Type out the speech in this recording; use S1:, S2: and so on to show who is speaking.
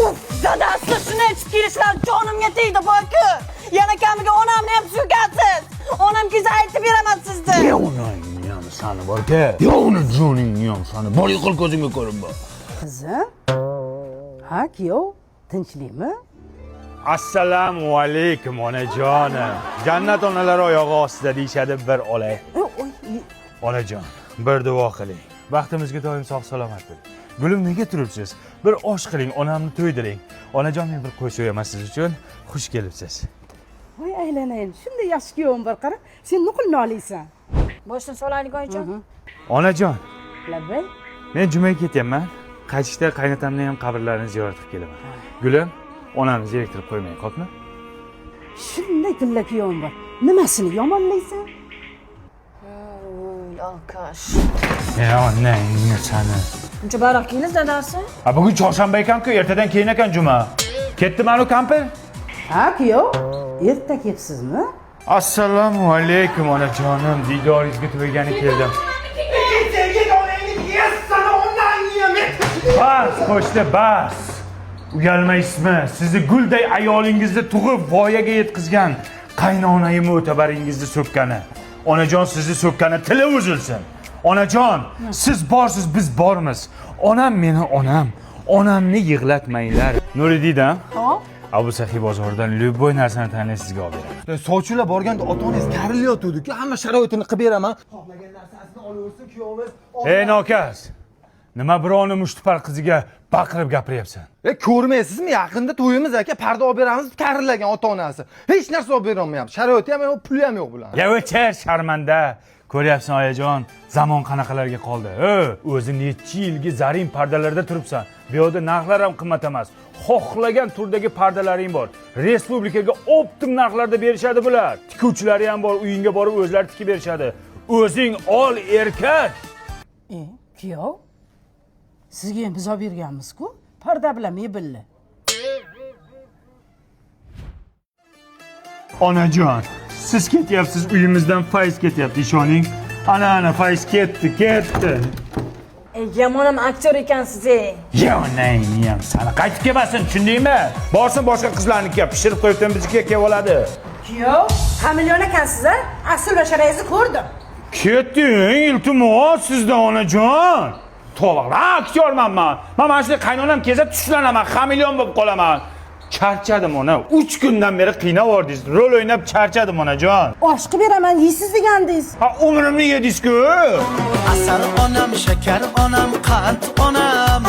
S1: Uf, dadasi shuni ichib kelishlar jonimga tegdi boku. Yana kamiga onamni ham suygansiz. Onam kelsa aytib beraman sizga.
S2: Ya onangni ham sani borka. Ya uni joningni ham sani. Bor yiqil ko'zimga ko'rinma.
S3: Qizim? Ha, kuyov, tinchlikmi?
S2: Assalomu alaykum onajonim. Jannat onalar oyog'i ostida deyshadi, bir olay. Onajon, bir duo qiling. Vaqtimizga doim sog' salomat bo'ling. Gulim, nega turibsiz? Bir osh qiling, onamni to'ydiring. Onajon, men bir qo'y so'yaman siz uchun. Xush kelibsiz.
S3: Voy aylanayin, shunday yaxshi kuyovim bor qara. Sen nuqulni olaysan.
S1: Boshdan solaylik oyijon.
S2: Onajon,
S3: Labbay.
S2: men jumaga ketyapman. Qaytishda qaynatamni ham qabrlarini ziyorat qilib kelaman. Gulim, onamni zeriktirib qo'ymang, qopmi?
S3: Shunday tilla kuyovim bor. Nimasini yomonlaysan?
S1: Alkash.
S2: Ya onangni sani.
S1: Buncha baroq kelasiz dadasi?
S2: Ha, bugun chorshanba ekan-ku, ertadan keyin ekan juma. Ketdimanu kampir?
S3: Ha, kuyov. Erta kepsizmi?
S2: Assalomu alaykum onajonim, didoringizga to'ygani keldim. Bas, qo'shni, bas. Uyalmaysizmi? Sizni gulday ayolingizni tug'ib voyaga yetkazgan qaynonai mo'tabaringizni so'kkani. Onajon, sizni so'kkani tili uzilsin. Onajon, siz borsiz, biz bormiz. Onam meni onam. Onamni yig'latmanglar. Nuridiydan?
S3: Hop.
S2: Abu Sahiy bozoridan любой narsani tanlay sizga olib beraman.
S4: Sovchilar borganda ota-onangiz karilayotgandik-ku, hamma sharoitini qilib beraman. Xohlagan narsasini olaversin kuyovimiz.
S2: Ey nokas. Nima birovni mushtipar qiziga baqirib gapiryapsan?
S4: Ko'rmaysizmi, yaqinda to'yimiz aka, parda olib beramiz, karillagan ota-onasi. Hech narsa olib bera olmayapti. Sharoiti ham yo'q, puli ham yo'q bular.
S2: Ya o'char sharmanda. Ko'ryapsan oyajon, zamon qanaqalarga qoldi. O'zi necha yilgi zarin pardalarda turibsan. Bu yerda narxlar ham qimmat emas. Xohlagan turdagi pardalaring bor. Respublikaga optim narxlarda berishadi bular. Tikuvchilari ham bor, uyingga borib o'zlari tikib berishadi. O'zing ol erkak.
S3: Kuyov. Sizga ham biz olib berganmiz-ku, parda bilan mebelli.
S2: Onajon, siz ketyapsiz, uyimizdan fayz ketyapti, ishoning. Ana fayz ketdi.
S1: Yamonam aktyor ekansiz.
S2: Ya onangni ham sani qaytib kelmasin, tushundingmi? Borsin boshqa qizlarnikiga pishirib qo'yibdan bizga kelib oladi.
S3: Kuyov, hamilyon ekansiz-a? Asl basharangizni ko'rdim.
S2: Ketding, iltimos sizdan onajon. To'g'ri, aktyorman men. Men mana shunday qaynonam kelsa tushlanaman, hamilyon bo'lib qolaman. Charchadim ona. 3 kundan beri qiynab yordingiz. Rol o'ynab charchadim onajon.
S3: Osh qilib beraman, yeysiz degandingiz.
S2: Ha, umrimni yedingiz-ku.
S5: Asal onam, shakar onam, qand onam.